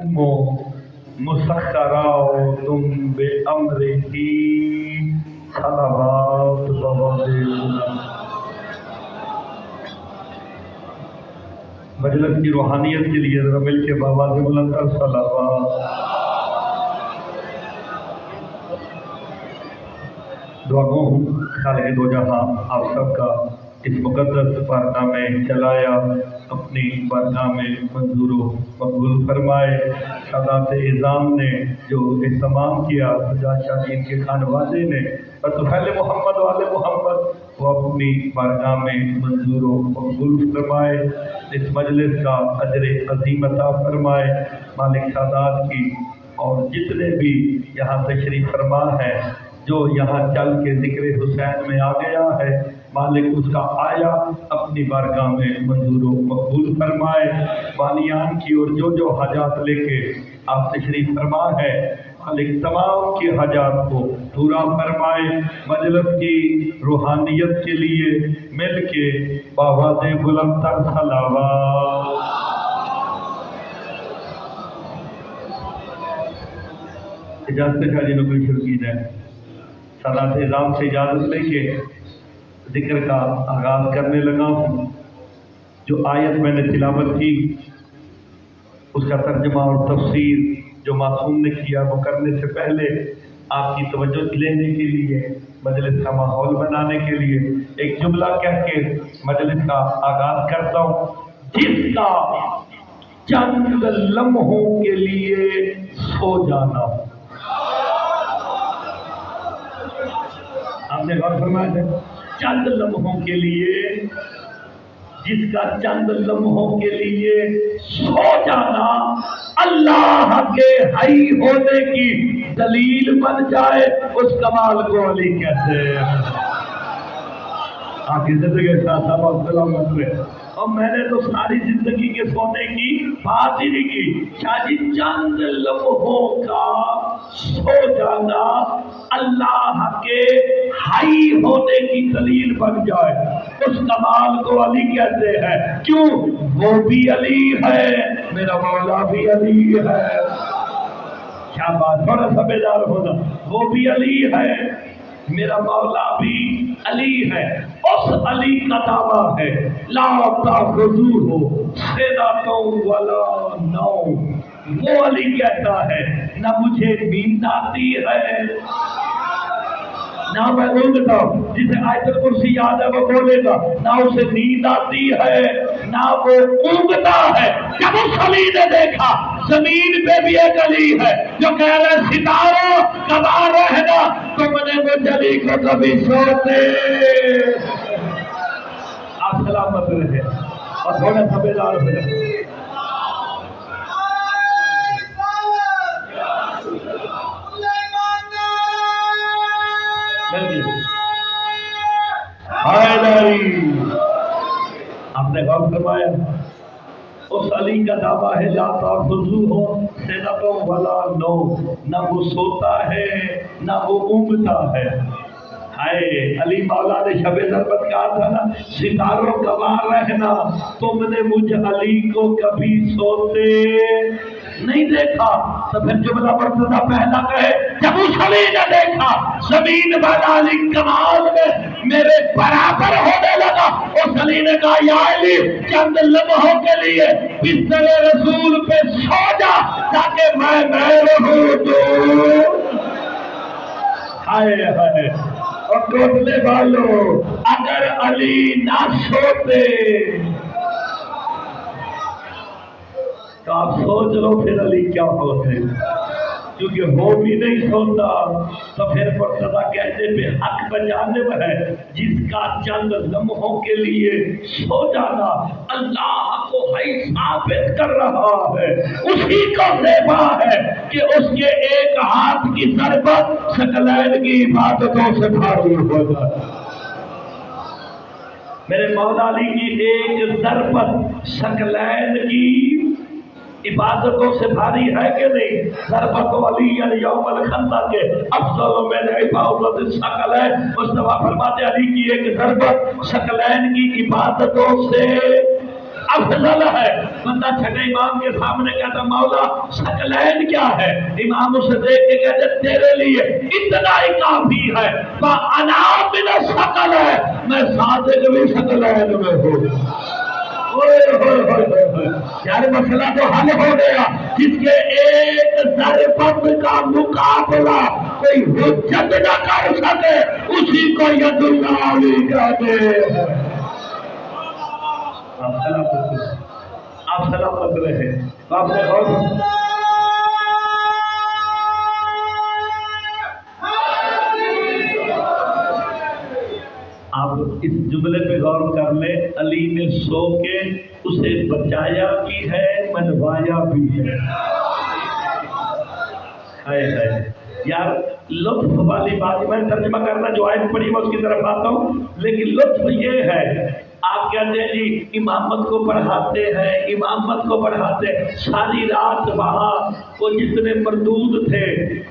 الأمم مسخرات بأمره صلوات بواسطة مجلس کی روحانیت کے لیے ذرا مل کے بابا سے بلند کر صلوات. دعا گو ہوں خالق دو جہاں آپ سب کا اس مقدس بارگاہ میں چلایا اپنی بارگاہ میں منظور و مقبول فرمائے. سادات اعظام نے جو اہتمام کیا سجاد شاہین کے خانوادے نے اور طفیل محمد والے محمد وہ اپنی بارگاہ میں منظور و مقبول فرمائے. اس مجلس کا اجر عظیم عطا فرمائے. مالک سادات کی اور جتنے بھی یہاں تشریف فرما ہے جو یہاں چل کے ذکر حسین میں آ گیا ہے مالک اس کا آیا اپنی بارگاہ میں منظور و مقبول فرمائے. بانیان کی اور جو حاجات لے کے آپ تشریف فرما ہے مالک تمام کی حاجات کو پورا فرمائے. مجلس کی روحانیت کے لیے مل کے بآواز بلند تر صلوات. اجازت شاہ جی نے کوئی شروع کی جائے. سادات اعظام سے اجازت لے کے ذکر کا آغاز کرنے لگا ہوں. جو آیت میں نے تلاوت کی اس کا ترجمہ اور تفسیر جو معصوم نے کیا وہ کرنے سے پہلے آپ کی توجہ لینے کے لیے مجلس کا ماحول بنانے کے لیے ایک جملہ کہہ کے مجلس کا آغاز کرتا ہوں. جس کا چند لمحوں کے لیے سو جانا. آپ نے غور فرمایا ہے چند لمحوں کے لیے جس کا چند لمحوں کے لیے سو جانا اللہ کے حی ہونے کی دلیل بن جائے اس کمال کو علی کہتے ہیں. آپ کی زندگی کے ساتھ اور میں نے تو ساری زندگی کے سونے کی بات ہی نہیں کی. شاہ جی چند لمحوں کا سو جانا اللہ کے حی ہونے کی دلیل بن جائے اس کمال کو علی کہتے ہیں. کیوں؟ وہ بھی علی ہے میرا مولا بھی علی ہے. کیا بات، تھوڑا سا بیدار ہونا. وہ بھی علی ہے میرا مولا بھی علی ہے. اس علی کا دعویٰ ہے لا تأخذوہ سنۃ ولا نوم. وہ علی کہتا ہے نہ مجھے نیند آتی ہے نہ میں اونگتا ہوں. جسے آیت الکرسی یاد ہے وہ بولے گا نہ اسے نیند آتی ہے نہ وہ اونگتا ہے. جب اس علی نے دیکھا زمین پہ بھی ایک علی ہے جو کہہ رہے ستاروں کبا رہنا تم نے مجھ علی کو کبھی سوتے. آپ سلامت رہے اور تھوڑا سبیدار ہو جائے. آپ نے غور فرمایا اس علی کا دعویٰ ہے لا تأخذوہ سنۃ ولا نوم. نہ وہ سوتا ہے نہ وہ اونگتا ہے. ہائے علی مولا نے شب ضربت کہا تھا نا ستاروں گواہ رہنا تم نے مجھ علی کو کبھی سوتے نہیں دیکھا. تو پھر جملہ مرتضی پہلا کہے جب اس علی نے دیکھا زمین بنا علی کمال میں میرے برابر ہونے لگا اس علی نے کہا یا علی چند لمحوں کے لیے بستر رسول پہ سو جا تاکہ میں رہوں تو. ہائے ہائے اور ٹوٹنے والوں اگر علی نہ سوتے تو آپ سوچ لو پھر علی کیا ہوتے. کیونکہ وہ بھی نہیں سوتا تو پھر مرتضیٰ کہتے پہ حق بجانب ہے جس کا چند لمحوں کے لیے سو جانا اللہ کو حی ثابت کر رہا ہے. اسی کو زیبا ہے کہ اس کے ایک ہاتھ کی ضربت ثقلین کی عبادتوں سے بھاری ہو جائے. میرے مولا علی کی ایک ضربت ثقلین کی عبادتوں سے بھاری ہے کہ نہیں؟ ضربت علی یوم الخندق کے افضل من عبادت الثقلین. مصطفیٰ فرماتے علی کی ایک ضربت ثقلین کی عبادتوں سے افضل ہے۔ بندہ چھٹے امام کے سامنے کہتا مولا شکلین کیا ہے؟ امام اسے دیکھ کے کہتے تیرے لیے اتنا ہی کافی ہے، فَأَنَا مِنَ الشَّکَلِ، میں صادق بھی شکلین میں ہوں۔ یار مسئلہ تو حل ہو گیا۔ جس کے ایک ضربت کا مقابلہ کوئی حجت نہ کر سکے اسی کو ید اللہ علی کہتے ہیں۔ آپ سلامت رہے۔ آپ نے غور آپ اس جملے پہ غور کر لیں، علی نے سو کے اسے بچایا بھی ہے، منوایا بھی ہے۔ یار لطف والی بات میں ترجمہ کرنا جو آیت پڑھی میں اس کی طرف آتا ہوں، لیکن لطف یہ ہے آپ کہتے ہیں جی امامت کو پڑھاتے ہیں، امامت کو پڑھاتے ہیں، ساری رات وہاں وہ جتنے مردود تھے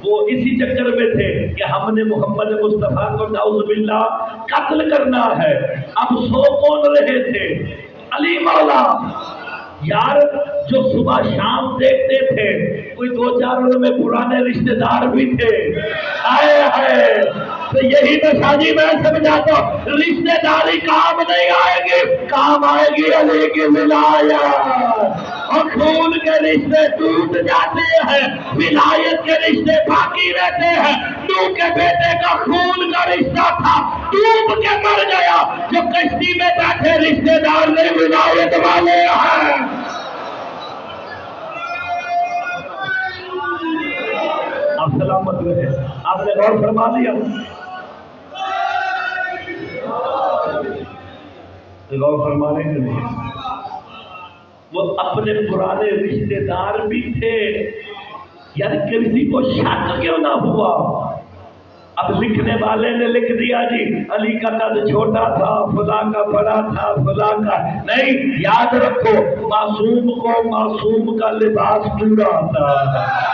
وہ اسی چکر میں تھے کہ ہم نے محمد مصطفیٰ کو نعوذ باللہ قتل کرنا ہے۔ اب سو کون رہے تھے؟ علی مولا۔ یار جو صبح شام دیکھتے تھے کوئی دو چار ان میں پرانے رشتہ دار بھی تھے، آئے آئے تو یہی میں شادی میں سمجھاتا ہوں، رشتہ داری کام نہیں آئے گی، کام آئے گی علی کی ولایت۔ اور خون کے رشتے ٹوٹ جاتے ہیں، ولایت کے رشتے باقی رہتے ہیں۔ نوح کے بیٹے کا خون کا رشتہ تھا، ڈوب کے مر گیا، جو کشتی میں بیٹھے رشتے دار نہیں ولایت والے ہیں۔ آپ سلامت رہے۔ آپ نے غور فرما لیا؟ غور فرمانے کے لیے وہ اپنے پرانے رشتے دار بھی تھے، یعنی کسی کو شک کیوں نہ ہوا۔ اب لکھنے والے نے لکھ دیا جی علی کا قد چھوٹا تھا، فلاں کا بڑا تھا، فلاں کا نہیں، یاد رکھو معصوم کو معصوم کا لباس پورا آتا ہے۔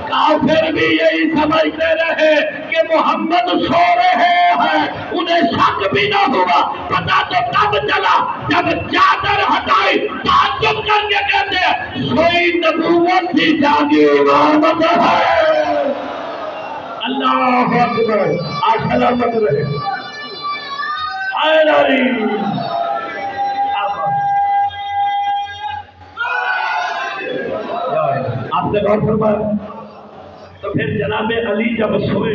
کافر بھی یہی سمجھتے رہے کہ محمد سو رہے ہیں، انہیں شک بھی نہ ہوا۔ پتا تو تب چلا جب چادر ہٹائی، تعجب کر کے کہتے ہیں سوئی نبوت کی جاگی امامت ہے۔ اللہ اکبر۔ آپ سلامت رہے۔ آپ نے غور فرمایا؟ تو پھر جناب علی جب سوئے،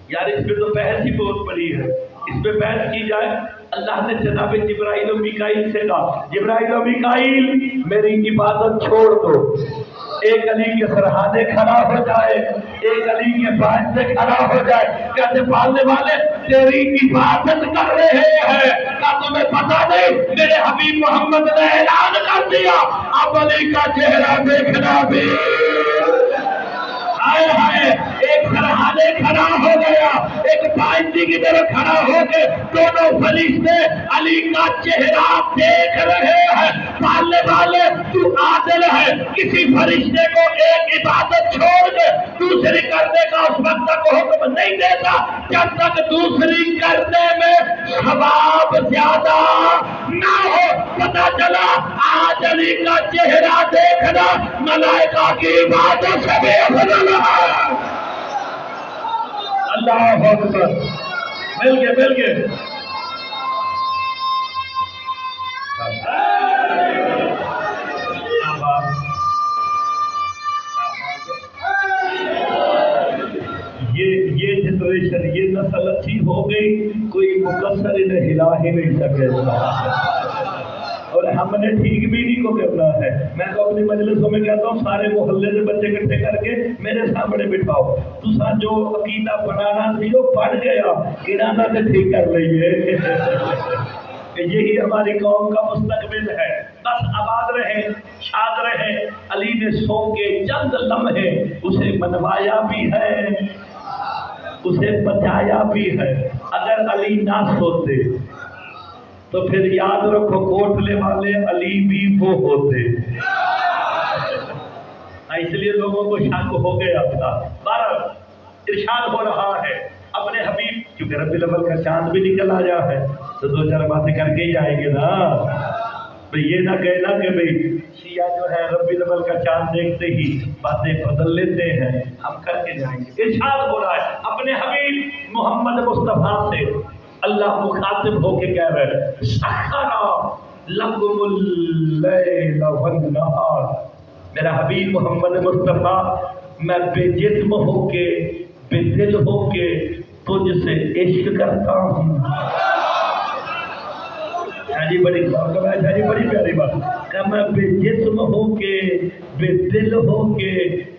یار اس پہ تو بحث ہی بہت بڑی ہے، اس پہ بحث کی جائے۔ اللہ نے جناب جبرائیل و میکائیل سے کہا جبرائیل و میکائیل میری عبادت چھوڑ دو، ایک علی کے سرحانے کھڑا ہو جائے، ایک علی کے پاس سے کھڑا ہو جائے۔ کہتے پالنے والے تیری عبادت کر رہے ہیں، کیا تمہیں پتا نہیں میرے حبیب محمد نے اعلان کر دیا اب علی کا چہرہ دیکھنا بھی۔ آئے ہائے، ایک سرحانے کھڑا ہو گیا، ایک پائنٹی کی طرف کھڑا ہو کے دونوں فرشتے علی کا چہرہ دیکھ رہے ہیں۔ پالنے والے تو عادل ہے، کسی فرشتے کو ایک عبادت چھوڑ کے دوسری کرنے کا اس وقت تک حکم نہیں دیتا جب تک دوسری کرنے میں ثواب زیادہ نہ ہو۔ پتا چلا آج علی کا چہرہ دیکھنا ملائکہ کی عبادت سے بھی افضل ہے۔ اللہ اکبر۔ مل گئے یہ جنریشن، یہ نسل اچھی ہو گئی، کوئی مقصر انہیں ہلا ہی نہیں سکے گا، اور ہم نے ٹھیک بھی نہیں کو کرنا ہے۔ میں تو اپنی مجلسوں میں کہتا ہوں سارے محلے سے بچے اکٹھے کر کے میرے سامنے بٹھاؤ، تو جو عقیدہ پڑھانا تھی وہ پڑھ گیا، ارادہ سے ٹھیک کر لئیے۔ یہی ہماری قوم کا مستقبل ہے۔ بس آباد رہے، شاد رہے۔ علی نے سو کے چند لمحے اسے منوایا بھی ہے، اسے بچایا بھی ہے۔ اگر علی نہ سوتے تو پھر یاد رکھو کوٹلے والے علی بھی وہ ہوتے، اس لیے لوگوں کو شک ہو گیا تھا۔ بہرحال ارشاد ہو رہا ہے اپنے حبیب کیونکہ ربیع الاول کا چاند بھی نکل آیا ہے تو دو چار باتیں کر کے ہی جائیں گے نا. تو یہ نہ کہنا کہ بھئی شیعہ جو ہے ربیع الاول کا چاند دیکھتے ہی باتیں بدل لیتے ہیں. ہم کر کے جائیں گے. ارشاد ہو رہا ہے اپنے حبیب محمد مصطفیٰ سے اللہ مخاطب ہو کے کہہ رہے ہیں سخر لکم اللیل والنہار. میرا حبیب محمد مصطفیٰ میں بے جسم ہو کے بے دل ہو کے تجھ سے عشق کرتا ہوں. شاہ جی بڑی پیاری بات کہ میں بے جسم ہو کے بے دل ہو کے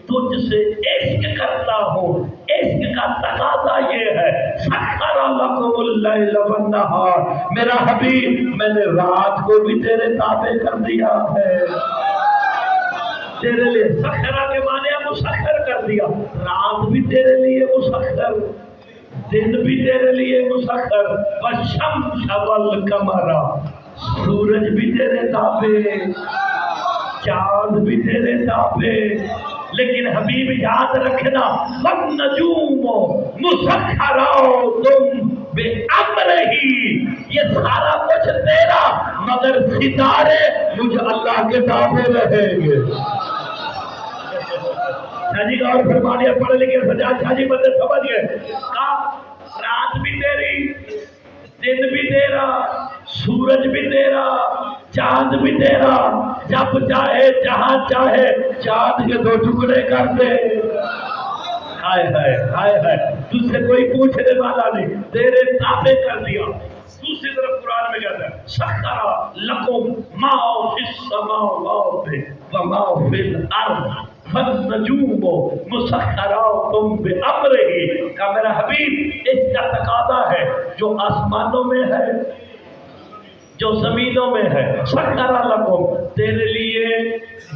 تجھ سے عشق کرتا ہوں. عشق کا تقاضا یہ ہے سخر لکم اللیل والنہار. میرا حبیب میں نے رات کو بھی تیرے تابع کر دیا ہے. تیرے لیے سخرہ کے معنی مسخر کر دیا. رات بھی تیرے لیے مسخر دن بھی تیرے لیے مسخر. والشمس والقمر سورج بھی تیرے تابع چاند بھی تیرے تابع. لیکن حبیب یاد رکھنا والنجوم مسخرات بامرہ. یہ سارا کچھ تیرا مگر ستارے مجھ اللہ کے تابع رہیں گے. شاہ جی غور فرمانے پڑھ لکھے سجاد شاہ جی بندے سمجھ گئے. رات بھی تیری دن بھی تیرا سورج بھی تیرا چاند بھی تیرا. جب چاہے جہاں چاہے چاند کے دو ٹکڑے کر دے. ہائے ہائے ہائے ہائے تجھ سے کوئی پوچھنے والا نہیں. تیرے تابع کر دیا. دوسری طرف قرآن میں کہتا ہے سخر لکم ما فی السماوات وما فی الارض والنجوم مسخرات بامرہ. کہ میرا حبیب اس کا تقاضا ہے جو آسمانوں میں ہے جو زمینوں میں ہے سخر لکم تیرے لیے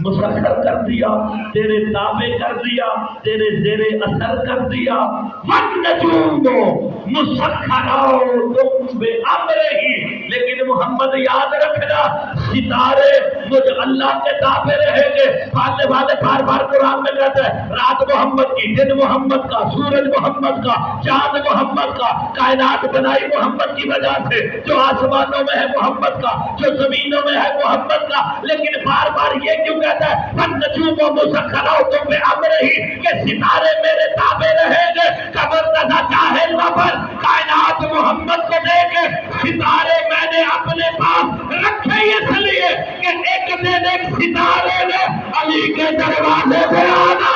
مسخر کر دیا تیرے تابع کر دیا تیرے زیر اثر کر دیا. والنجوم مسخرات بامرہ. لیکن محمد یاد رکھنا ستارے مجھ اللہ کے تابع رہیں گے. پالنے والے بار بار قرآن میں کہتے ہیں رات محمد کی دن محمد کا سورج محمد کا چاند محمد کا. کائنات بنائی محمد کی وجہ سے. جو آسمانوں میں ہے محمد کا جو زمینوں میں ہے محمد کا. لیکن بار بار یہ کیوں کہتا ہے والنجوم مسخرات بامرہ کہ ستارے میرے تابع رہیں گے. قبر نہ چاہے نبر کائنات محمد کو دے کے ستارے میں نے اپنے پاس رکھے اس لیے کہ ایک دن ایک ستارے نے علی کے دروازے پہ آنا.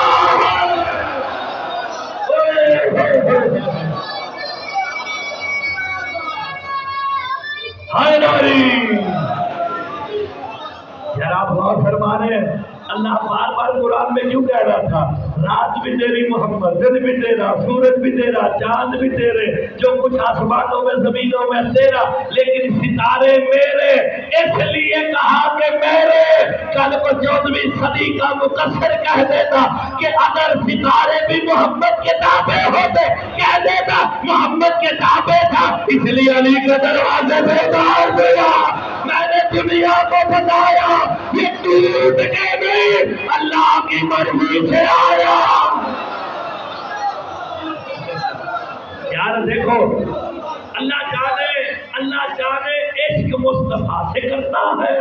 ہائے ناری ذرا غور فرمانے. اللہ بار بار قرآن میں کیوں کہہ رہا تھا رات بھی تیری محمد دن بھی تیرا سورج بھی تیرا چاند بھی تیرے جو کچھ آسمانوں میں زمینوں میں تیرا. لیکن ستارے میرے اس لیے کہا کہ میرے. کل کو 14ویں صدی کا مقصر کہہ دیتا کہ اگر ستارے بھی محمد کے تابع ہوتے کہہ دیتا محمد کے تابع تھا اس لیے علی کے دروازے پہ ڈال دیا. میں نے دنیا کو بتایا یہ ٹوٹ کے نہیں اللہ کی مرضی سے آیا. یار دیکھو اللہ جانے عشق مصطفیٰ سے کرتا ہے.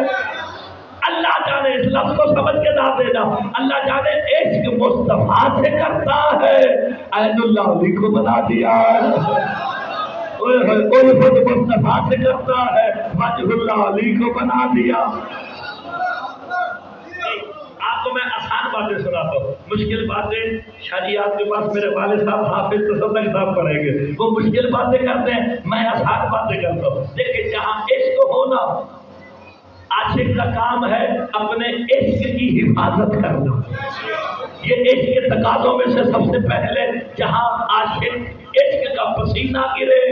اللہ جانے اس لفظ کو سمجھ کے نہ دینا. اللہ جانے عشق مصطفیٰ سے کرتا ہے. عین اللہ علی کو بنا دیا. الفت مصطفیٰ سے کرتا ہے. وجہ اللہ علی کو بنا دیا. آپ کو میں آسان باتیں سناتا ہوں. مشکل باتیں شریعت کے پاس میرے والد صاحب حافظ تصدق صاحب پڑھیں گے. وہ مشکل باتیں کرتے ہیں میں آسان باتیں کرتا ہوں. دیکھیں جہاں عشق ہونا عاشق کا کام ہے اپنے عشق کی حفاظت کرنا. یہ عشق کے تقاضوں میں سے سب سے پہلے جہاں عاشق عشق کا پسینہ گرے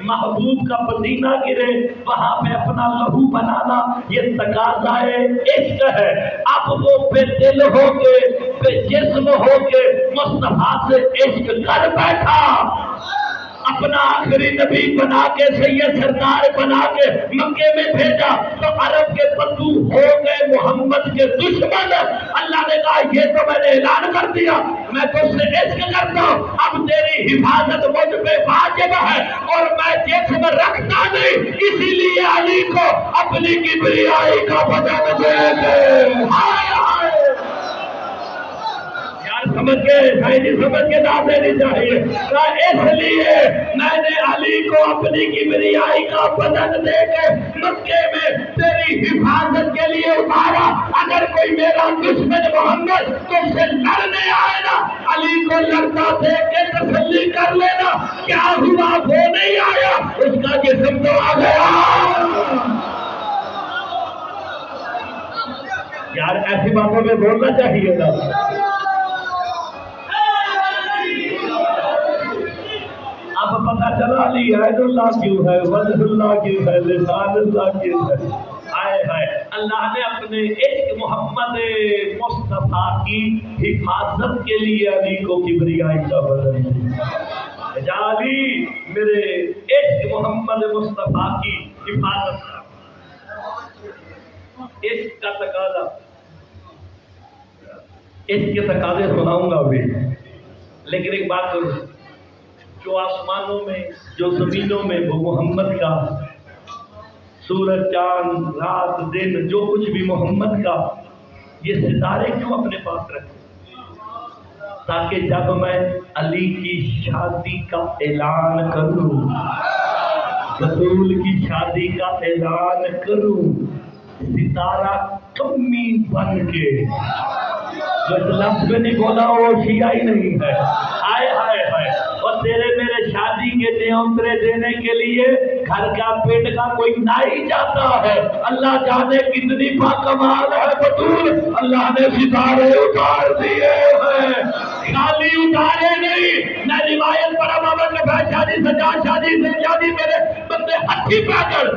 محبوب کا پسینہ گرے وہاں پہ اپنا لہو بنانا یہ تقاضائے عشق ہے. اب وہ بے دل ہو کے بے جسم ہو کے مصطفیٰ سے عشق کر بیٹھا. اپنا آخری نبی بنا کے سید سرکار بنا کے مکے میں بھیجا تو عرب کے بندو ہو گئے محمد کے دشمن. اللہ نے کہا یہ تو میں نے اعلان کر دیا میں تجھ سے عشق کرتا ہوں، اب تیری حفاظت مجھ پہ واجب ہے اور میں جسم رکھتا نہیں، اسی لیے علی کو اپنی کبریائی کا بدن دے دے۔ ہائے ہائے سمجھ کے سائنی سمجھ کے داد دینی چاہیے، اس لیے میں نے علی کو اپنی کبریائی کا بدن دے کے مکے میں تیری حفاظت کے لیے اتارا۔ اگر کوئی میرا دشمن محمد تم سے لڑنے آئے نا، علی کو لڑتا دیکھ کے تسلی کر لینا، کیا ہوا وہ نہیں آیا، اس کا جسم تو آ گیا۔ یار ایسی باتوں میں بولنا چاہیے نا۔ اب پتہ چلا علی عید اللہ کیوں ہے، وجہ اللہ کیوں ہے، لسان اللہ کیوں ہے۔ آئے ہائے اللہ نے اپنے عشق محمد مصطفیٰ کی حفاظت کے لیے علی کو کبریائی کا بدن دیا۔ جا علی میرے عشق محمد مصطفیٰ کی حفاظت کا، عشق کا تقاضا، عشق کے تقاضے سناؤں گا بھی، لیکن ایک بات کروں، جو آسمانوں میں جو زمینوں میں وہ محمد کا، سورج چاند رات دن جو کچھ بھی محمد کا، یہ ستارے کیوں اپنے پاس رکھے؟ تاکہ جب میں علی کی شادی کا اعلان کروں، رسول کی شادی کا اعلان کروں، ستارہ کمی بن کے، جو اس لفظ میں نہیں بولا وہ شیعہ ہی نہیں ہے، ہائے ہائے ہائے، اور تیرے میرے شادی کے نیونترے دینے کے لیے گھر کا پیٹ کا کوئی نائی جاتا ہے۔ اللہ جانے کتنی باکمال ہے بطول، اللہ نے ستارے اتار دیے ہیں، خالی اتارے نہیں۔ میں روایت پر امامت میں شادی سجا شادی سے شادی میرے بندے ہتھی پیدل،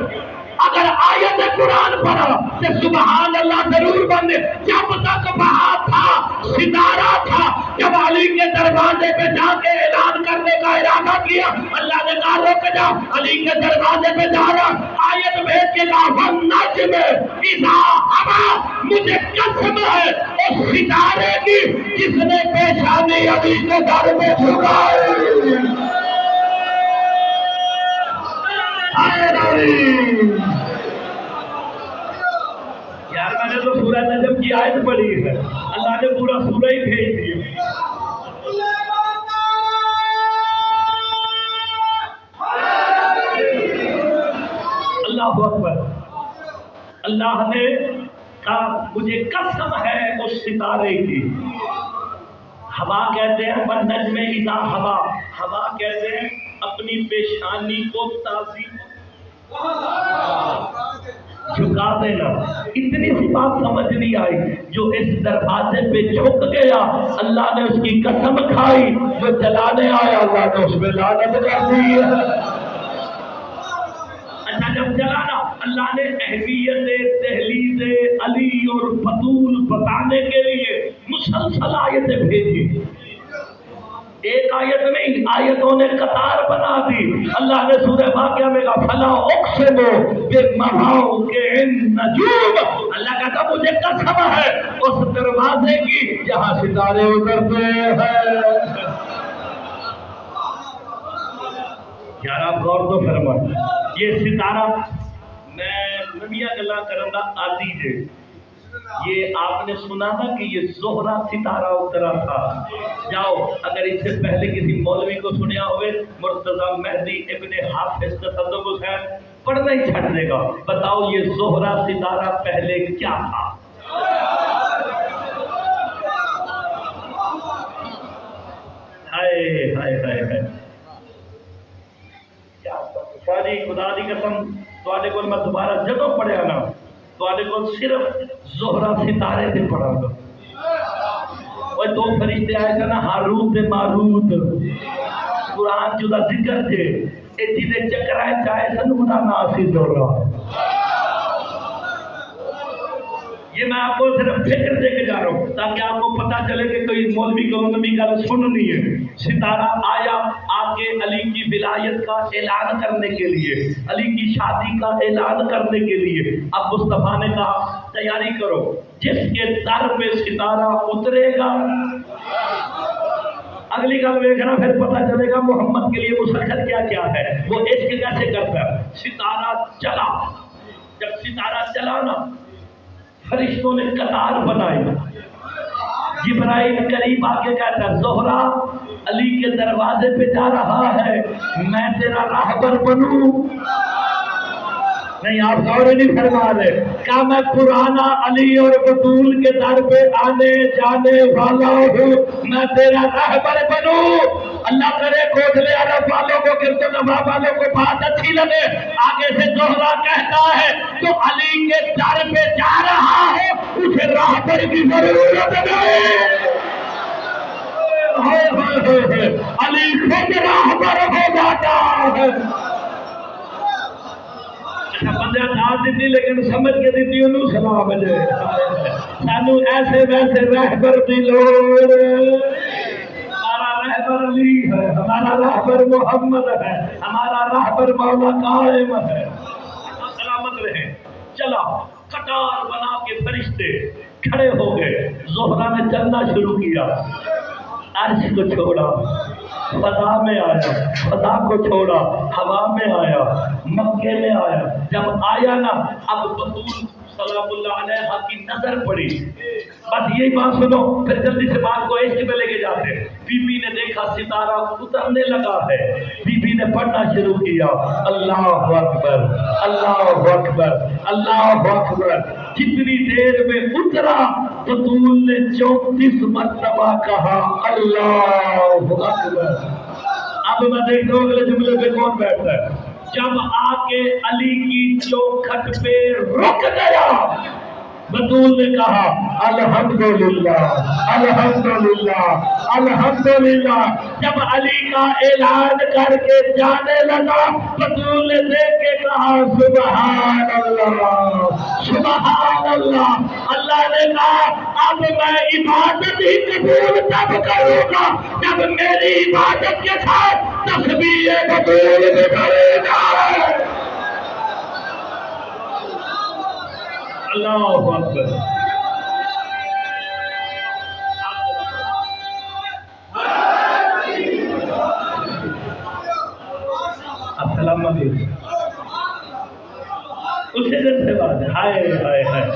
اگر آیت قرآن پڑھا تو سبحان اللہ ضرور بندے، جب تک وہاں تھا ستارہ تھا، جب علی کے دروازے پہ جا کے اعلان کرنے کا ارادہ کیا، اللہ نے کہا رک جا، علی کے دروازے پہ جا رہا، آیت بھیج کے کہا وَالنَّجْمِ إِذَا هَوَىٰ، مجھے قسم ہے اس ستارے کی جس نے پیشانی علی کے در میں جھکائی۔ یار میں نے تو سورہ نجم کی آیت پڑھی ہے، اللہ نے پورا سورہ ہی بھیج دیا۔ اللہ اکبر، اللہ نے کہا مجھے قسم ہے اس ستارے کی، ہوا کہتے ہیں والنجم اذا ہوا، ہوا کہتے ہیں اپنی پیشانی کو تعظیم جھکا دینا۔ اتنی سی بات سمجھ نہیں آئی، جو اس دروازے پہ جھک گیا اللہ نے اس کی قسم کھائی، جو جلانے آیا اللہ نے اس پہ لعنت کر دی ہے۔ اچھا جب جلانا، اللہ نے اہمیت تحلیل علی اور فضول بتانے کے لیے مسلسل آیتیں بھیجی، ایک آیت نہیں، آیتوں نے قطار بنا دی۔ اللہ نے سورہ واقعہ میں کہا فلا اقسم بمواقع النجوم، اللہ کہتا مجھے قسم ہے اس دروازے کی جہاں ستارے اترتے ہیں۔ یار آپ غور تو فرمائیں، یہ ستارہ میں نمیاں گلا کرنا آتی ہے، یہ آپ نے سنا تھا کہ یہ زہرہ ستارہ اترا تھا۔ جاؤ اگر اس سے پہلے کسی مولوی کو سنیا ہوئے مرتضی مہدی ابن حافظ تصدق حسین پڑھنا ہی چھٹ دے گا، بتاؤ یہ زہرہ ستارہ پہلے کیا تھا؟ ہائے ہائے ہائے ہائے، ساری خدا دی قسم تواڈے کول میں دوبارہ جدوں پڑھیا نا تواڈے کول صرف زہرہ ستارے تے پڑھا گا۔ وہ دو فرشتے آئے تھے نا ہاروت تے ماروت، قرآن جو دا ذکر تھے اے جدے چکرائے چاہے سن خدا ناسی زہرہ۔ یہ میں آپ کو صرف فکر دے کے جا رہا ہوں تاکہ آپ کو پتہ چلے کہ کوئی مولوی کو نبی گل سننی ہے۔ ستارہ آیا آپ کے علی کی ولایت کا اعلان کرنے کے لیے، علی کی شادی کا اعلان کرنے کے لیے۔ اب مصطفیٰ نے کہا تیاری کرو، جس کے در پہ ستارہ اترے گا. اگلی گل دیکھنا پھر پتہ چلے گا محمد کے لیے مسخر کیا کیا ہے. وہ عشق کیسے کرتا ہے. ستارہ چلا، جب ستارہ چلا نا فرشتوں نے قطار بنائی. جبرائیل قریب آگے کہتا ہے زہرا علی کے دروازے پہ جا رہا ہے، میں تیرا راہبر بنوں. نہیں آپ غور نہیں فرما رہے. کیا میں پرانا علی اور بطول کے در پہ آنے جانے والا ہوں، میں تیرا راہبر بنوں. اللہ کرے کوٹلے عرب والوں کو گرد و نواح والوں کو بات اچھی لگے. آگے سے زہرا کہتا ہے تو علی کے در پہ جا رہا ہے، اسے راہبر کی ضرورت نہیں. علی خود راہبر ہو جاتا ہے. بندہ داد دیتی لیکن سمجھ کے دیتی انہوں سلام بجے. سانو ایسے ویسے رہبر دی لوڑ. ہمارا رہبر علی ہے، ہمارا رہبر محمد ہے، ہمارا رہبر مولا قائم ہے. سلامت رہے. چلا قطار بنا کے فرشتے کھڑے ہو گئے. زہرا نے چلنا شروع کیا. عرش کو چھوڑا، فضا میں آیا، فضا کو چھوڑا، ہوا میں آیا، مکے میں آیا. جب آیا نا اب بطول سلام اللہ علیہ کی نظر پڑی. بس یہی بات سنو پھر جلدی سے بات کو عشق میں لے کے جاتے. بی بی نے دیکھا ستارہ اترنے لگا ہے. بی بی نے پڑھنا شروع کیا اللہ اکبر اللہ اکبر اللہ اکبر. جتنی دیر میں اترا بطول نے 34 مرتبہ کہا اللہ اکبر. اب میں دیکھتا ہوں اگلے جملے پہ کون بیٹھتا ہے. جب آ کے علی کی چوکھٹ پہ رک گیا بطول نے کہا الحمدللہ الحمدللہ الحمدللہ. جب علی کا اعلان کر کے جانے لگا بطول نے دیکھ کے کہا سبحان اللہ سبحان اللہ. اللہ نے کہا اب میں عبادت ہی قبول تب کروں گا جب میری عبادت کے ساتھ تسبیح بطول بھی کرے گا. اللہ اکبر. السلام علیکم. اسی دن سے بات ہے ہائے ہائے ہائے.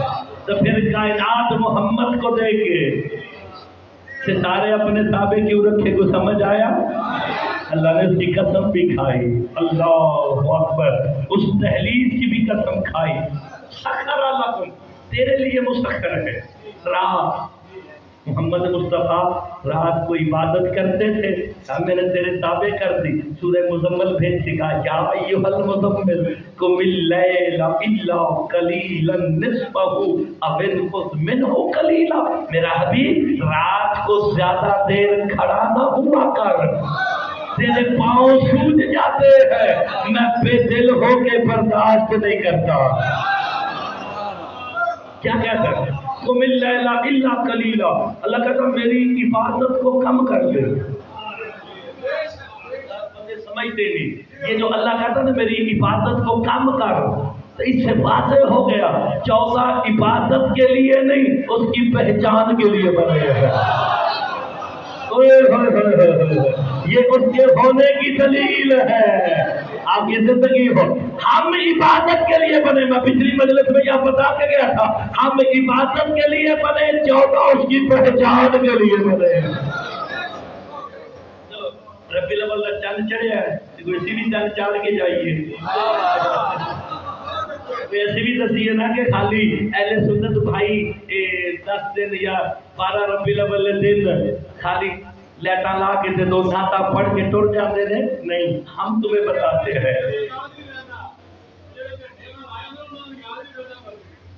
تو پھر کائنات محمد کو دیکھ کے ستارے اپنے تابع کیوں رکھے کو سمجھ آیا. اللہ نے اس کی قسم بھی کھائی. اللہ اکبر. اس دہلیز کی بھی قسم کھائی. سخر لکم تیرے لیے مسخر ہے. رات محمد مصطفیٰ رات کو عبادت کرتے تھے، ہم نے تیرے تابع کر دی. سورہ مزمل بھیج سکھا یا ایھا المزمل قم اللیل الا قلیلا نصفہ او انقص منہ قلیلا. میرا حبیب رات کو زیادہ دیر کھڑا نہ ہوا کر، تیرے پاؤں سوج جاتے ہیں، میں بے دل ہو کے برداشت نہیں کرتا. کیا کہتا ہے قم اللیل الا قلیلا. اللہ کہتا میری عبادت کو کم کر دے. سمجھتے نہیں یہ جو اللہ کہتا نا میری عبادت کو کم کر، تو اس سے واضح ہو گیا 14 عبادت کے لیے نہیں اس کی پہچان کے لیے بنے ہیں. یہ اس کے ہونے کی دلیل ہے. آپ کی زندگی ہو ہم عبادت کے لیے بنے. میں پچھلی مجلس میں یہ بتا کے گیا تھا ہم عبادت کے لیے بنے، 14 اس کی پہچان کے لیے بنے. ربی الاول کا چند چڑھیا ہے اسی بھی چند چڑھ کے جائیے. ایسے بھی دسیے نا کہ خالی اہل سنت بھائی 10 دن یا 12 ربی الاول دن خالی لیٹا لا کے دے دو ناتا پڑھ کے ٹر جاتے ہیں. نہیں، ہم تمہیں بتاتے ہیں.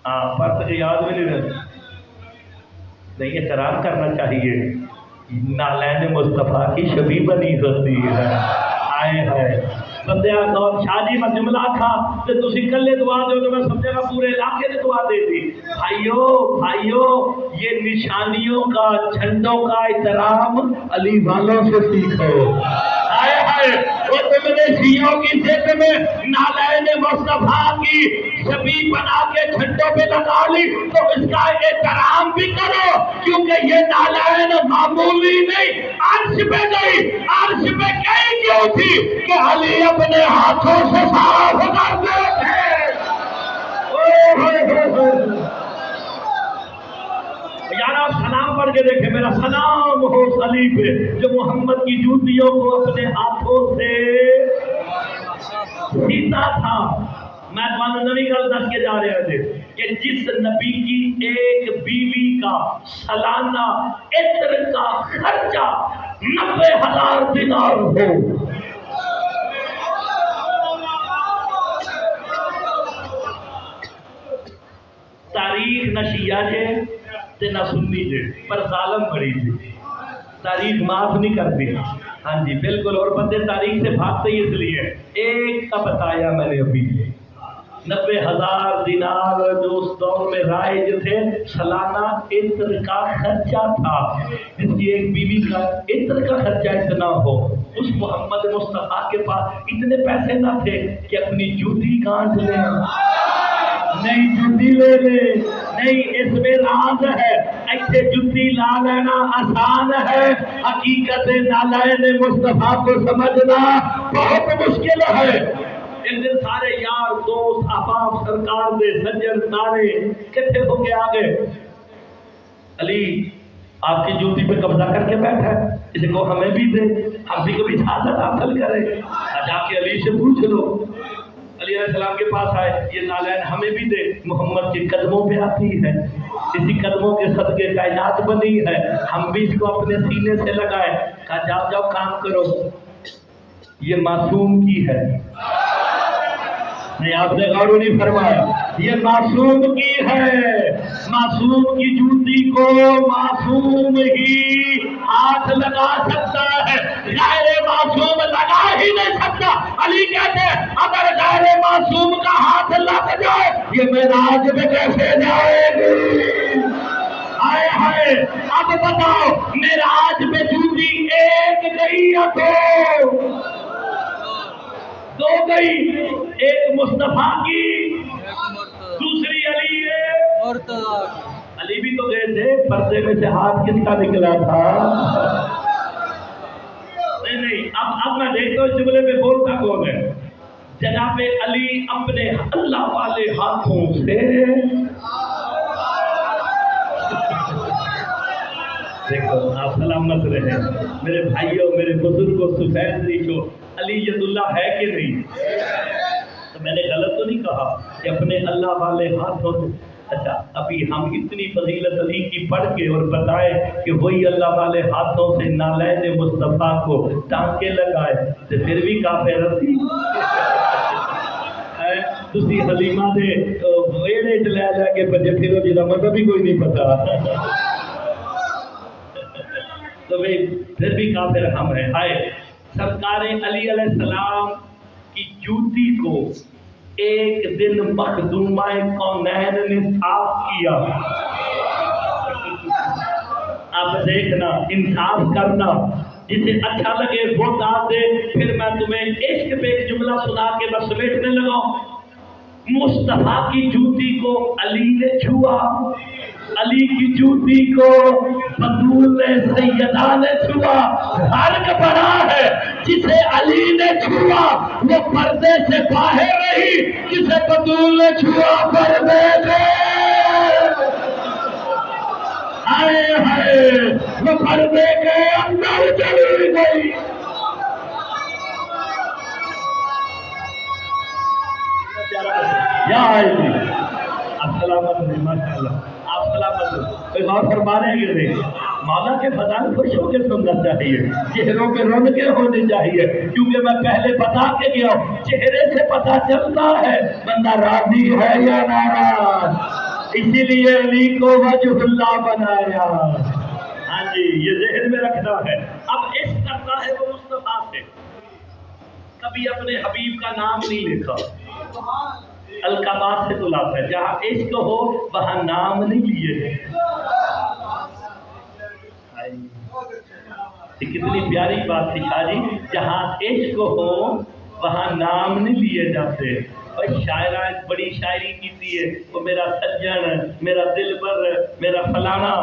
ہاں پر یاد بھی نہیں رہتا. نہیں احترام کرنا چاہیے. نالین مصطفیٰ کی شبیہ بنی ہوتی ہے. آئے ہے بندے آخر شاہ جی میں جملہ کھا تو تسی کلے دعا دو تو میں سمجھے گا پورے علاقے نے دعا دے دی. بھائیو یہ نشانیوں کا جھنڈوں کا احترام علی والوں سے سیکھو. آئے وہ تم نے شیعوں کی ضد میں نالین مصطفیٰ کی شبیہ بنا کے جھنڈوں پہ لگا لی تو اس کا احترام بھی کرو، کیونکہ یہ نالین معمولی نہیں، عرش پہ گئی، عرش پہ گئی کیوں تھی کہ علی اپنے ہاتھوں سے صاف کرتے تھے۔ یار آپ سلام پڑھ کے دیکھیں، میرا سلام ہو علی پہ جو محمد کی جوتیوں کو اپنے ہاتھوں سے سیتا تھا۔ میں تمہیں نئی گل دس کے جا رہا تھے کہ جس نبی کی ایک بیوی کا سالانہ عطر کا خرچہ 90,000 دینار ہو، تاریخ نہ شیعہ جے تے نہ سنی جے، پر ظالم بڑی جے، تاریخ معاف نہیں کرتی۔ ہاں جی بالکل، اور بندے تاریخ سے بھاگتے ہی اس لیے ایک کا بتایا میں نے ابھی 90,000 دینار جو اس دور میں رائج تھے، سالانہ عطر کا خرچہ تھا۔ جس کی ایک بیوی کا عطر کا خرچہ اتنا ہو، اس محمد مصطفیٰ کے پاس اتنے پیسے نہ تھے کہ اپنی جوتی گانٹھ لیں، نہیں جوتی لے لے، نہیں اس میں راز ہے، ایسے جوتی لا لینا آسان ہے، حقیقت نالین مصطفیٰ کو سمجھنا بہت مشکل ہے۔ ایک دن سارے یار دوست احباب سرکار دے سجن تارے کتنے ہو کے آگے، علی آپ کی جوتی پہ قبضہ کر کے بیٹھا ہے، اسے کو ہمیں بھی دے، ہم بھی کبھی اجازت حاصل کریں، جا کے علی سے پوچھ لو۔ علی علیہ السلام کے پاس آئے، یہ نالین ہمیں بھی دے، محمد کے قدموں پہ آتی ہے، اسی قدموں کے صدقے کائنات بنی ہے، ہم بھی اس کو اپنے سینے سے لگائے۔ کہا جاؤ جاؤ کام کرو، یہ معصوم کی ہے۔ نہیں آپ نے غور نہیں فرمایا، یہ معصوم کی ہے، معصوم کی جوتی کو معصوم ہی ہاتھ لگا سکتا ہے، غیر معصوم لگا ہی نہیں سکتا۔ علی کہتے ہیں اگر غیر معصوم کا ہاتھ لگ جائے یہ معراج پہ کیسے جائے گی؟ ہائے ہائے، اب بتاؤ معراج پہ جوتی ایک گئی یا دو گئی؟ ایک مصطفیٰ کی، دوسری علی ہے، علی بھی تو گئے تھے، پردے میں سے ہاتھ کس کا نکلا تھا؟ نہیں اب میں دیکھتا ہوں اس جملے پہ بولتا کون ہے؟ جناب علی اپنے اللہ والے ہاتھوں سے، دیکھو آپ سلامت رہے میرے بھائیوں، میرے بزرگوں، سفید ریشو، علی ید اللہ ہے کہ نہیں؟ تو میں نے غلط تو نہیں کہا کہ اپنے اللہ والے ہاتھوں سے۔ اچھا ابھی ہم اتنی فضیلت علی کی پڑھ کے اور بتائے کہ وہی اللہ والے ہاتھوں سے نالین مصطفیٰ کو ٹانکے لگائے تو پھر بھی کافر رسی تسی حلیمہ دے ویڑے چ لے جا کے بجے پھرو جی کا مطلب بھی کوئی نہیں پتا، تو پھر بھی کافر ہم ہیں۔ آئے سرکار علی علیہ السلام کی جوتی کو ایک دن مخدومہ کونین نے صاف کیا۔ اب دیکھنا، انصاف کرنا، جسے اچھا لگے وہ داد دے۔ پھر میں تمہیں عشق پہ ایک جملہ سنا کے بس سمیٹنے لگا۔ مصطفیٰ کی جوتی کو علی نے چھوا، علی کی جوتی کو بطول سیدہ نے چھوا۔ فرق بڑا ہے، جسے علی نے چھوا وہ پردے سے باہر رہی، جسے بطول نے چھوا پردے سے ہائے ہائے وہ پردے کے اندر چلی گئی۔ یا السلام علیکم، ماشاء اللہ آپ سلامت ہو۔ کوئی غور فرمانے کے نہیں، مولا کے فضائل خوش ہو کے سننا چاہیے، چہروں کے رونقیں ہونی چاہیے، کیونکہ میں پہلے بتا کے گیا ہوں چہرے سے پتہ چلتا ہے بندہ راضی ہے یا ناراض، اسی لیے علی کو وجہ اللہ بنایا۔ ہاں جی یہ ذہن میں رکھنا ہے۔ اب عشق کرتا ہے وہ مصطفیٰ سے، کبھی اپنے حبیب کا نام نہیں لکھا، القابات سے بلاتا ہے، جہاں عشق ہو وہاں نام نہیں لیے۔ یہ کتنی پیاری بات تھی شاہ جی، جہاں عشق ہو وہاں نام نہیں لیے جاتے۔ اور شاعرہ بڑی شاعری کی ہے، وہ میرا سجن، میرا دلبر، میرا فلانا،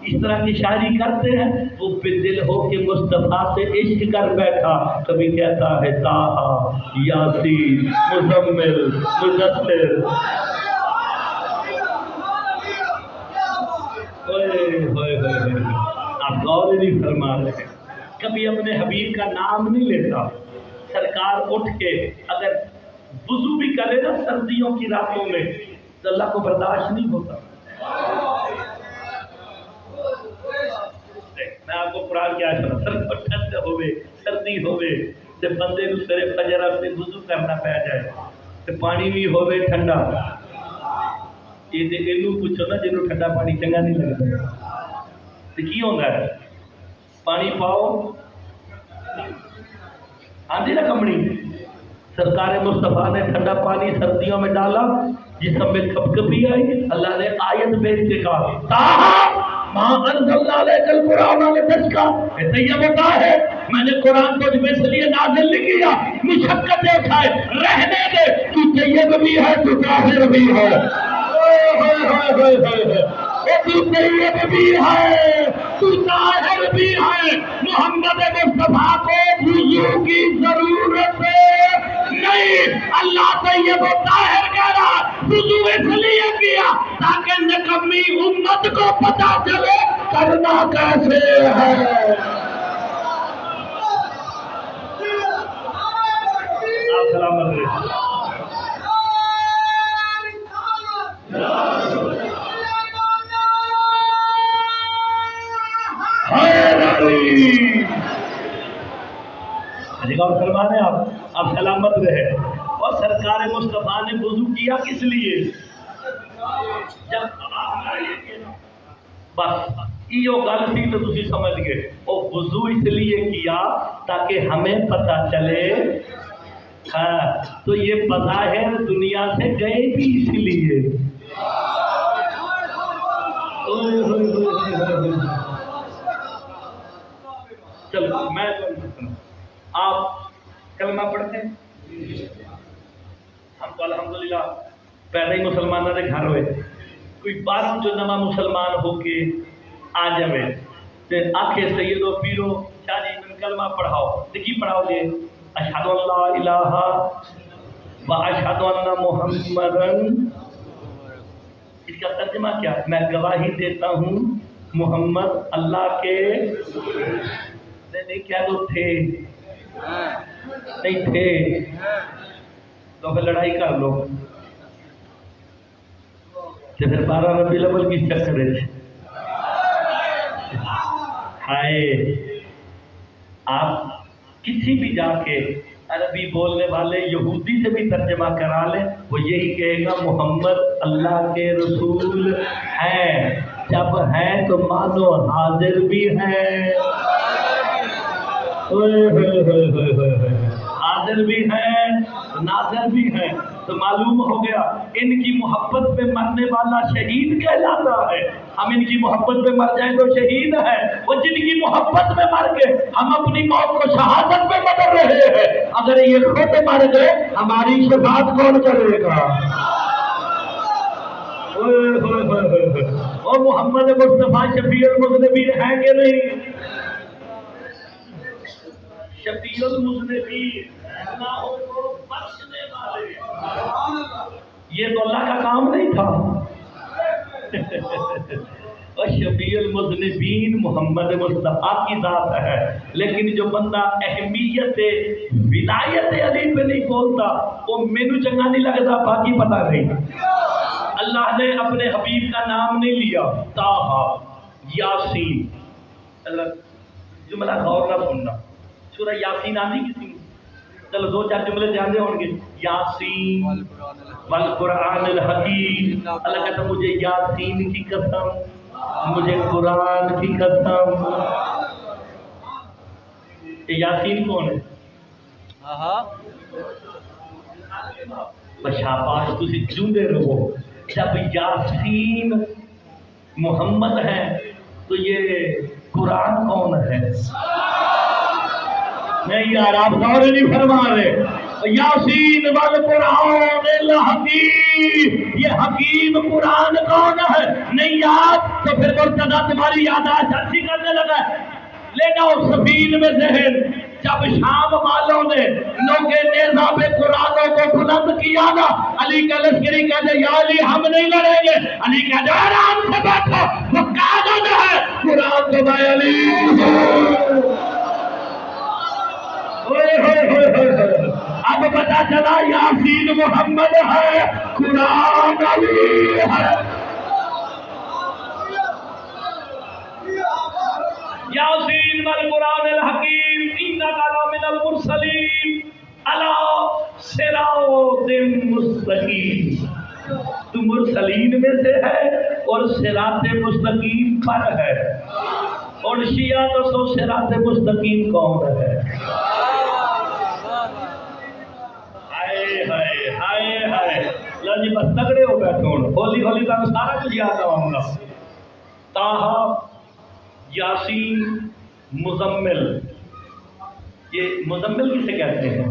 اس طرح کی شاعری کرتے ہیں۔ وہ بے دل ہو کے مصطفیٰ سے عشق کر بیٹھا، کبھی کہتا ہے طٰہٰ، یاسین، مزمل، مدثر۔ آپ غور نہیں فرما رہے ہیں، کبھی اپنے حبیب کا نام نہیں لیتا۔ سرکار اٹھ کے اگر وضو بھی کرے نا سردیوں کی راتوں میں تو اللہ کو برداشت نہیں ہوتا۔ میں آپ کو قرآن کی آیت سنا، ٹھنڈ ہوئے سردی ہوئے تے بندے نوں سرے فجر سے وضو کرنا پی جائے تے پانی بھی ہوئے ٹھنڈا، یہ تے اینوں پوچھو نا جنوں ٹھنڈا پانی چنگا نہیں لگتا تے کی ہوندا ہے؟ پانی پاؤ آندھی نا کمڑی۔ سرکار مصطفیٰ نے ٹھنڈا پانی سردیوں میں ڈالا، جسم میں کپکپی آئی، اللہ نے آیت بھیج کے کہا طٰہٰ مَا أَنزَلْنَا عَلَيْكَ الْقُرْآنَ لِتَشْقَىٰ، ایسے یہ بتا ہے میں نے قرآن کو اس لیے نازل نہیں کیا مشقتیں اٹھائے، رہنے دے، تو طیب بھی ہے تو طاہر بھی ہے، تو طیب بھی ہے تو طاہر بھی ہے۔ محمد مصطفیٰ کو وضو کی ضرورت نہیں، اللہ طیب و طاہر کہہ رہا، وضو اس لیے کیا تاکہ نکمی امت کو پتا چلے کرنا کیسے ہے۔ آپ سلامت رہے۔ غور فرمانے آپ سلامت رہے۔ اور سرکار مصطفیٰ نے وضو کیا کس لیے؟ جب بس یہ گل تھی تو تسی سمجھ گئے، وہ وضو اس لیے کیا تاکہ ہمیں پتہ چلے، ہاں تو یہ بظاہر دنیا سے گئے بھی اس لیے۔ چلو میں آپ کلمہ پڑھتے ہیں؟ ہم تو الحمدللہ پیدا ہی مسلمانوں کے گھر ہوئے، کوئی بارہ جو نواں مسلمان ہو کے آ جائے تے آکھے سیدو پیرو شاہ جی من کلمہ پڑھاؤ، تے کی پڑھاؤ گے؟ اشہد ان لا الہ و اشہد ان محمدن، اس کا ترجمہ کیا؟ میں گواہی دیتا ہوں محمد اللہ کے نہیں، کیا لوگ تھے نہیں تھے تو پھر لڑائی کر لو، تو پھر 12 ربیع الاول کی چکر ہے۔ ہائے آپ کسی بھی جا کے عربی بولنے والے یہودی سے بھی ترجمہ کرا لیں، وہ یہی کہے گا محمد اللہ کے رسول ہیں۔ جب ہیں تو مانو حاضر بھی ہیں، حاضر بھی ہیں، ناظر بھی ہیں، تو معلوم ہو گیا ان کی محبت پہ مرنے والا شہید کہلاتا ہے۔ ہم ان کی محبت پہ مر جائیں تو شہید ہے، وہ جن کی محبت میں مر گئے ہم اپنی موت کو شہادت میں بدل رہے ہیں۔ اگر یہ خود مر گئے ہماری شفاعت کون کرے گا؟ اور محمد مصطفیٰ شفیع المذنبین ہیں کہ نہیں؟ شفیع المذنبین، گناہوں کو بخشنے والے، یہ تو اللہ کا کام نہیں تھا۔ اور شفیع المذنبین محمد مصطفیٰ کی ذات ہے، لیکن جو بندہ اہمیت ولایت علی پہ نہیں بولتا وہ مینوں چنگا نہیں لگتا، باقی پتہ نہیں۔ اللہ نے اپنے حبیب کا نام نہیں لیا، طٰہٰ، یاسین۔ جملہ غور نہ سننا، سورہ یاسین آتی کسی میں؟ چلو 2-4 جملے جانے ہوں گے۔ یاسین والقرآن الحکیم، اللہ کہتا مجھے یاسین کی قسم، مجھے قرآن کی قسم۔ یہ یاسین کون ہے؟ شاباش، تسی جوندے رہو۔ جب یاسین محمد ہے تو یہ قرآن کون ہے؟ نہیں یار آپ غور نہیں فرما رہے. یاسین والقرآن الحکیم، یہ حکیم قرآن کون ہے؟ نہیں یاد تو پھر مرتضیٰ تمہاری یادداشت اچھی کرنے لگا. لے جاؤ سفین میں ذہن. جب شام والوں نے نوکے نیزہ پہ قرآنوں کو بلند کیا نا، علی کا لشکری کہتے یا علی ہم نہیں لڑیں گے. علی کہتے آرام سے بیٹھو، وہ کاغذ ہے قرآن تو میں علی. اب پتا چلا یاسین محمد ہے، قرآن علی ہے. یاسین والقرآن الحکیم انک لمن المرسلین علی صراط مستقیم. تو مرسلین میں سے ہے اور صراط مستقیم پر ہے. اور شیعہ تو سو صراط مستقیم کون ہے؟ ہائے ہائے ہائے. اللہ جی بس تگڑے ہو بیٹھو. ہولی ہولی تک سارا کچھ یاد آؤں گا. تاہا، یاسین، مزمل. یہ مزمل کسے کہتے ہیں؟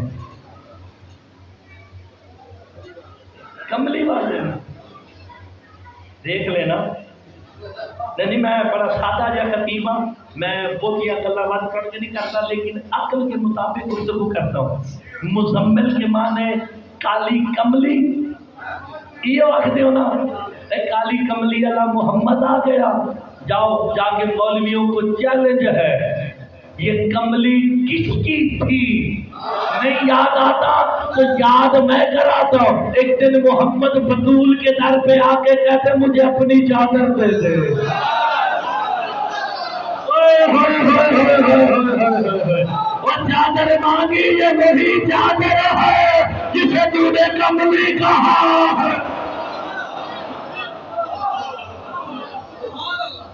کملی والے. دیکھ لینا. نہیں میں بڑا سادہ جا خطیب ہوں، میں بہت گلا بات کر کے نہیں کرتا، لیکن عقل کے مطابق گفتگو کرتا ہوں. مزمل کے معنی کالی کملی. یہ آخر ہو نا کالی کملی اللہ محمد آ گیا. جاؤ جا کے مولویوں کو چیلنج ہے، یہ کملی کس کی تھی؟ نہیں یاد آتا تو یاد میں کراتا ہوں. ایک دن محمد بطول کے در پہ آ کے کہتے مجھے اپنی چادر دے دے. اور چادر مانگی، یہ میری چادر ہے جسے تو نے کملی کہا.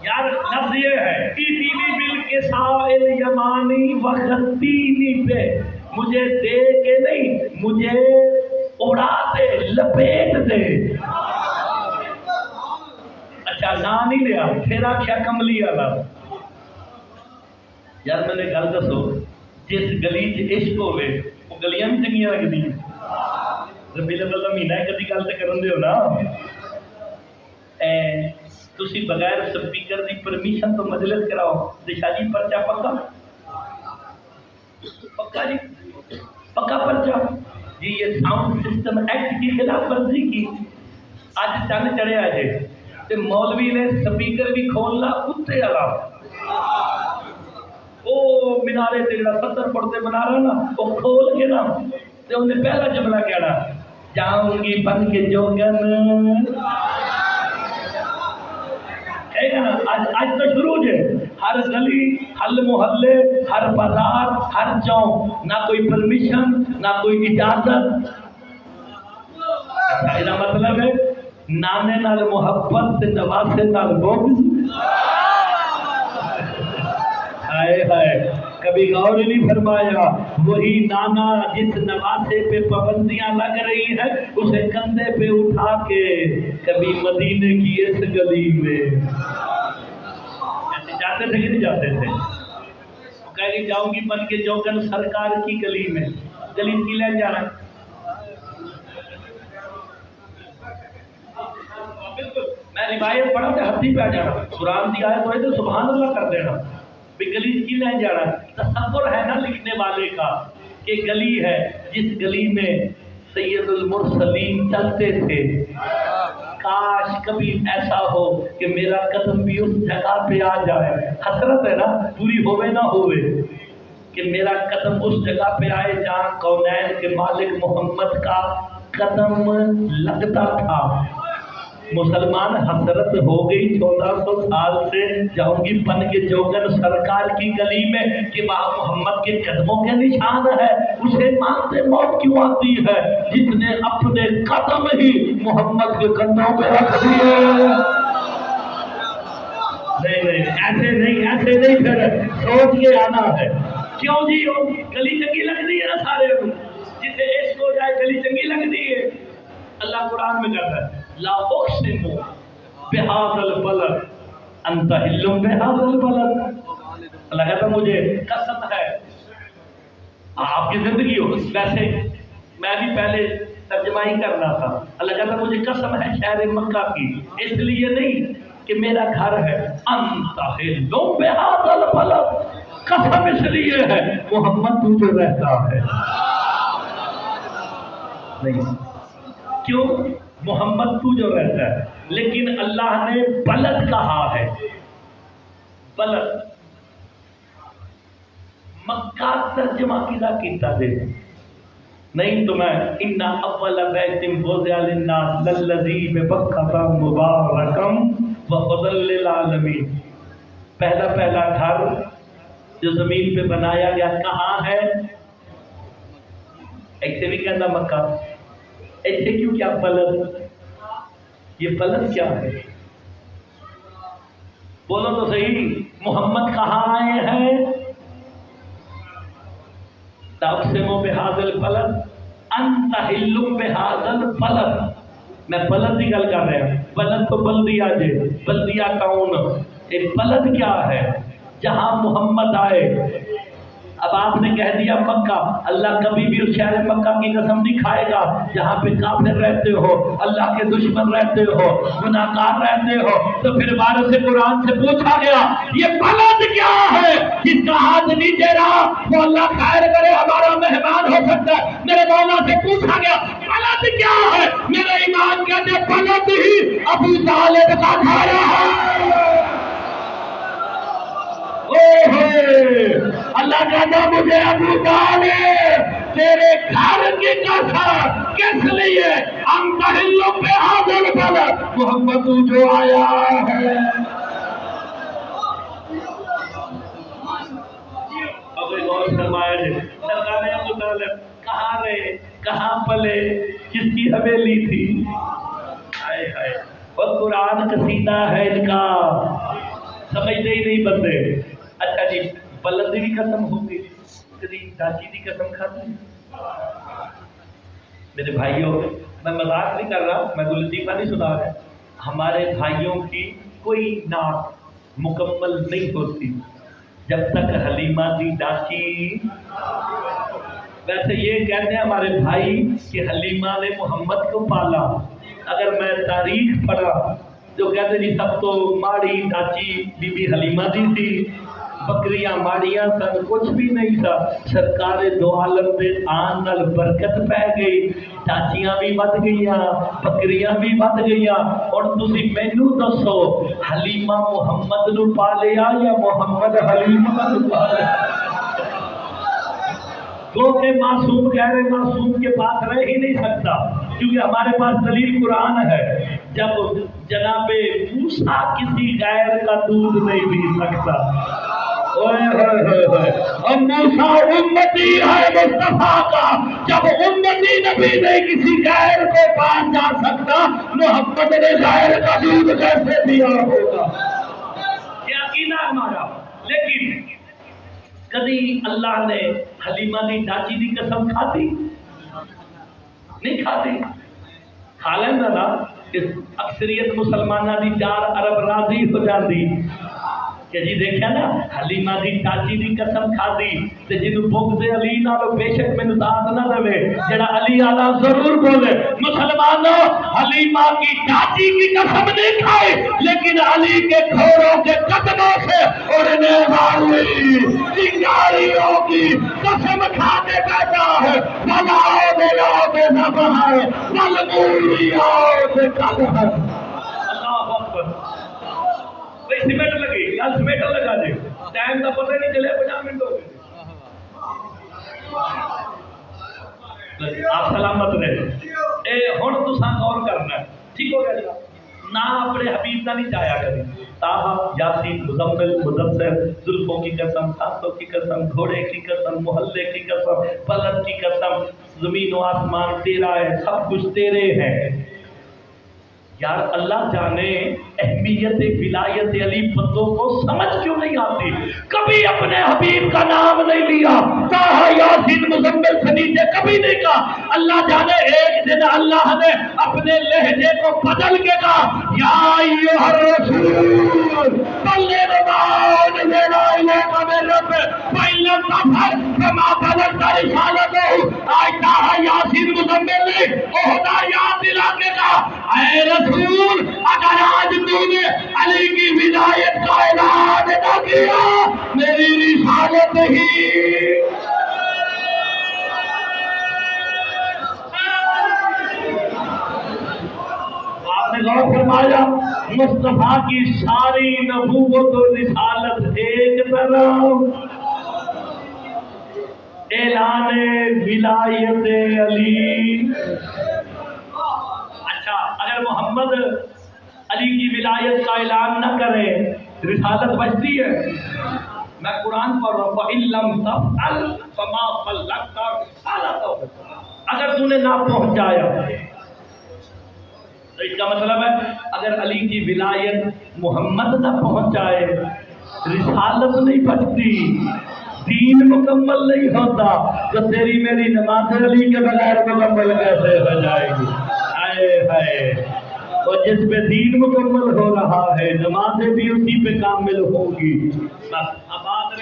یار لفظ یہ ہے ایتینی بل کے سائل یمانی وخطینی پہ، مجھے دے کے نہیں، مجھے اڑا دے، لپیٹ دے. اچھا نام نہیں لیا پھر آخیا کملی والا. یار میں نے گل دسو، جس گلی عشق ہوئے وہ گلیاں بھی چنگیاں لگتی ہیں. ربیع الاول کا مہینہ ہے، کدی گل تو کرن دیو نا. تسی بغیر سپیکر دی پرمیشن تو مجلس کراؤ. دشا جی پرچہ پکا پکا جی پکا پرچہ جی. یہ ساؤنڈ سسٹم ایکٹ کی خلاف ورزی کی. اج چند چڑھیا جے تے مولوی نے سپیکر بھی کھولنا اتنے والا. وہ مینارے تے جڑا 70 فٹ تے بنا رہا نا، وہ کھول کے نا تے انہیں پہلا جملہ کہنا جاؤں گی بن کے جوگن. آج تو شروع ہے. ہر گلی، ہر محلے، ہر بازار، ہر چوک، نہ کوئی پرمیشن نہ کوئی اجازت. اچھا یہ مطلب ہے نانے نال محبت تے نواسے نال بغض. ہائے ہائے کبھی غور نہیں فرمایا. وہی نانا جس نواسے پہ پابندیاں لگ رہی ہیں اسے کندھے پہ اٹھا کے کبھی مدینے کی اس گلی میں جاتے تھے کہ نہیں جاتے تھے. وہ کہہ رہی جاؤں گی بن کے جوگن سرکار کی گلی میں. گلی کی لے جا رہا ہے. میں روایت پڑھا تو ہاتھی پہ آ جانا. قرآن دی آیت ہوئے تو سبحان اللہ کر دینا. گلی کی لے جا رہا ہے. تصور ہے نا لکھنے والے کا کہ گلی ہے جس گلی میں سید المرسلین چلتے تھے. کاش کبھی ایسا ہو کہ میرا قدم بھی اس جگہ پہ آ جائے. حسرت ہے نا پوری ہوئے نہ ہوئے کہ میرا قدم اس جگہ پہ آئے جہاں کونین کے مالک محمد کا قدم لگتا تھا. مسلمان حسرت ہو گئی 1400 سال سے جاؤں گی بن کے جوگن سرکار کی گلی میں کہ وہاں محمد کے قدموں کے نشان ہے. اسے مانتے موت کیوں آتی ہے جس نے اپنے قدم ہی محمد کے کندھوں پہ رکھ دیے. نہیں ایسے نہیں پھر سوچ کے آنا ہے. کیوں جی گلی چنگی لگتی ہے نا سارے جسے عشق ہو جائے گلی چنگی لگتی ہے. اللہ قرآن میں کہتا ہے لا اقسم بهذا البلد انت حل بهذا البلد. اللہ کہتا مجھے قسم ہے آپ کی زندگی ہو. ویسے میں بھی پہلے ترجمہ ہی کرنا تھا. اللہ کہتا مجھے قسم ہے شہر مکہ کی، اس لیے نہیں کہ میرا گھر ہے، انت حل بہذا البلد، قسم اس لیے ہے محمد تو جو رہتا ہے. نہیں کیوں؟ محمد تو جو رہتا ہے، لیکن اللہ نے بلد کہا ہے. بلد مکہ ترجمہ کیتا دے نہیں تو میں ان اول بیت وضع للناس للذی ببکۃ مبارکا وہدی للعالمین. پہلا گھر جو زمین پہ بنایا گیا کہاں ہے؟ ایسے بھی کہنا مکہ، ایسے کیوں کیا بلد؟ یہ بلد کیا ہے؟ بولو تو صحیح، محمد کہاں آئے ہیں؟ تقسموا بهذا البلد انت حل بهذا البلد. میں بلد کی گل کر رہا ہوں. بلد تو بلدیہ جے، بلدیہ ٹاؤن. ایک بلد کیا ہے؟ جہاں محمد آئے. اب آپ نے کہہ دیا مکہ، اللہ کبھی بھی اس شہر مکہ کی قسم نہیں کھائے گا جہاں پہ کافر رہتے ہو، اللہ کے دشمن رہتے ہو، گناہگار رہتے ہو. تو پھر وارث قرآن سے پوچھا گیا یہ بلد کیا ہے جس کا ہاتھ نیچے رہا وہ اللہ خیر کرے ہمارا مہمان ہو سکتا ہے. میرے مولا سے پوچھا گیا بلد کیا ہے؟ میرے ایمان کہتے بلد ہی ابو طالب کا گھر ہے. اللہ کہتا مجھے ابو طالب تیرے گھر کی قسم کس لیے؟ انت حل بہذا البلد، محمد تو جو آیا ہے. اب غور فرمائے سرکار ابو طالب کہاں رہے، کہاں پلے، کس کی حویلی تھی؟ ہائے ہائے. اور قرآن قصیدہ ہے ان کا، سمجھتے ہی نہیں بندے. اچھا جی بلد کی قسم ہوگی، کبھی چاچی کی قسم کھاتی؟ میرے بھائیوں میں مذاق نہیں کر رہا، میں کوئی لطیفہ نہیں سنا رہا. ہمارے بھائیوں کی کوئی نعت مکمل نہیں ہوتی جب تک حلیمہ دی ڈاچی. ویسے یہ کہتے ہیں ہمارے بھائی کہ حلیمہ نے محمد کو پالا. اگر میں تاریخ پڑھا جو کہتے جی سب تو ماڑی ڈاچی بی بی حلیمہ دی تھی، بکریاں ماڑیاں سن، کچھ بھی نہیں تھا. سرکار دو عالم دے آن نال برکت پہ گئی، چاچیاں بھی ود گئیاں، بکریاں بھی ود گئیاں. اور تسی مینوں دسو حلیمہ محمد نو پالیا یا محمد حلیمہ نو پالیا؟ کیونکہ معصوم غیر معصوم کے پاس رہ ہی نہیں سکتا، کیونکہ ہمارے پاس دلیل قرآن ہے. جب جناب موسیٰ کسی غیر کا دودھ نہیں پی سکتا، اور موسیٰ امتی ہے مصطفیٰ کا، جب امتی نبی نہیں کسی غیر کو پاس جا سکتا، محمد نے غیر کا دودھ کیسے دیا ہوگا؟ یہ عقیدہ ہمارا. لیکن کبھی اللہ نے حلیمہ دی چاچی دی قسم کھاتی؟ نہیں کھاتی. کھا لینا نا کہ اکثریت مسلمانہ دی 4 ارب راضی ہو جاتی کہ جی دیکھا نا حلیمہ دی چاچی دی قسم کھاتی تے جنوں بغض علی نالو بے شک مینوں داد نہ دے جڑا علی والا ضرور بولے. مسلمانوں حلیمہ کی چاچی کی قسم نہیں کھائے لیکن علی کے کھوروں کے قدموں سے اور نیوالی چنگاریوں کی قسم کھا کے کہتا ہے بلاؤ بلاؤ نہ بہائے ملمولیاؤ سے کل ہے. اللہ اکبر. سیمنٹ لگی یار، سیمنٹ لگا دے، ٹائم کا پتہ نہیں چلے 50 منٹ ہو گئے. آپ سلامت رہے. ہن تساں غور کرنا ہے، ٹھیک ہو گیا. نہ اپنے حبیب کا نہیں چاہیا کریں. تاہا یاسین مزمل مدثر زلفوں کی قسم، سانسوں کی قسم، گھوڑے کی قسم، محلے کی قسم، پلک کی قسم، زمین و آسمان تیرا ہے، سب کچھ تیرے ہیں. یار اللہ جانے اہمیت ولایت علی بندوں کو سمجھ کیوں نہیں آتی. کبھی اپنے حبیب کا نام نہیں لیا، تاہا یاسین مزمل سے نیچے کبھی نہیں کہا. اللہ جانے ایک دن اللہ نے اپنے لہجے کو بدل کے کہا یا ایھا الرسول بلغ ما انزل الیک من ربک فإن لم تفعل فما بلغت مزمل نے عہدہ یاد دلا کے کہا اے رسول اگر آج تو نے علی کی ولایت کا اعلان نہ کیا میری رسالت ہی غور فرمایا مصطفیٰ کی ساری نبوت و رسالت ایک طرف اعلان ولایت علی اچھا اگر محمد علی کی ولایت کا اعلان نہ کرے رسالت بچتی ہے میں قرآن پڑھ رہا ہوں فَإِن لَمْ تَفْعَلْ فَمَا بَلَّغْتَ رِسَالَتَهُ اگر تو نے نہ پہنچایا تو اس کا مطلب ہے اگر علی کی ولایت محمد نہ پہنچائے رسالت نہیں بچتی دین مکمل نہیں ہوتا تو تیری میری نماز علی کے بغیر مکمل کیسے ہو جائے گی ہائے ہائے اور جس پہ دین مکمل ہو رہا ہے نمازیں بھی اسی پہ کامل ہوں گی بس آباد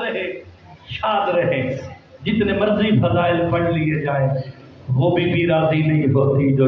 رہے شاد رہے جتنے مرضی فضائل پڑھ لیے جائیں وہ بھی راضی نہیں ہوتی جو